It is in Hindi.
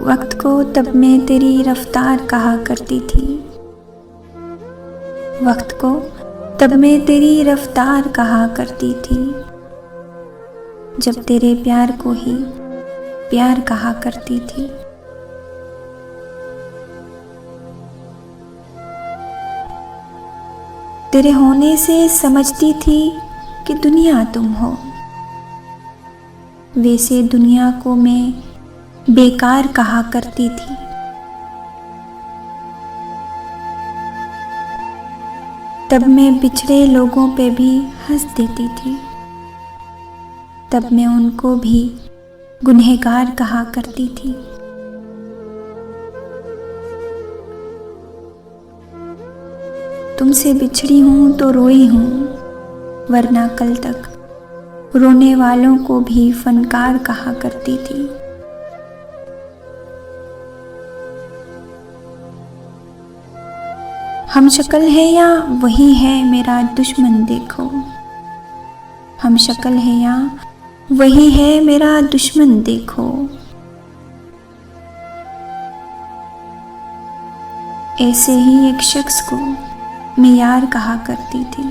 वक्त को तब मैं तेरी रफ्तार कहा करती थी। वक्त को तब मैं तेरी रफ्तार कहा करती थी, जब तेरे प्यार को ही प्यार कहा करती थी। तेरे होने से समझती थी कि दुनिया तुम हो, वैसे दुनिया को मैं बेकार कहा करती थी। तब मैं बिछड़े लोगों पे भी हंस देती थी, तब मैं उनको भी गुनहगार कहा करती थी। तुमसे बिछड़ी हूं तो रोई हूं, वरना कल तक रोने वालों को भी फनकार कहा करती थी। हम शक्ल है या वही है मेरा दुश्मन देखो, हम शक्ल है या वही है मेरा दुश्मन देखो। ऐसे ही एक शख्स को मैं यार कहा करती थी।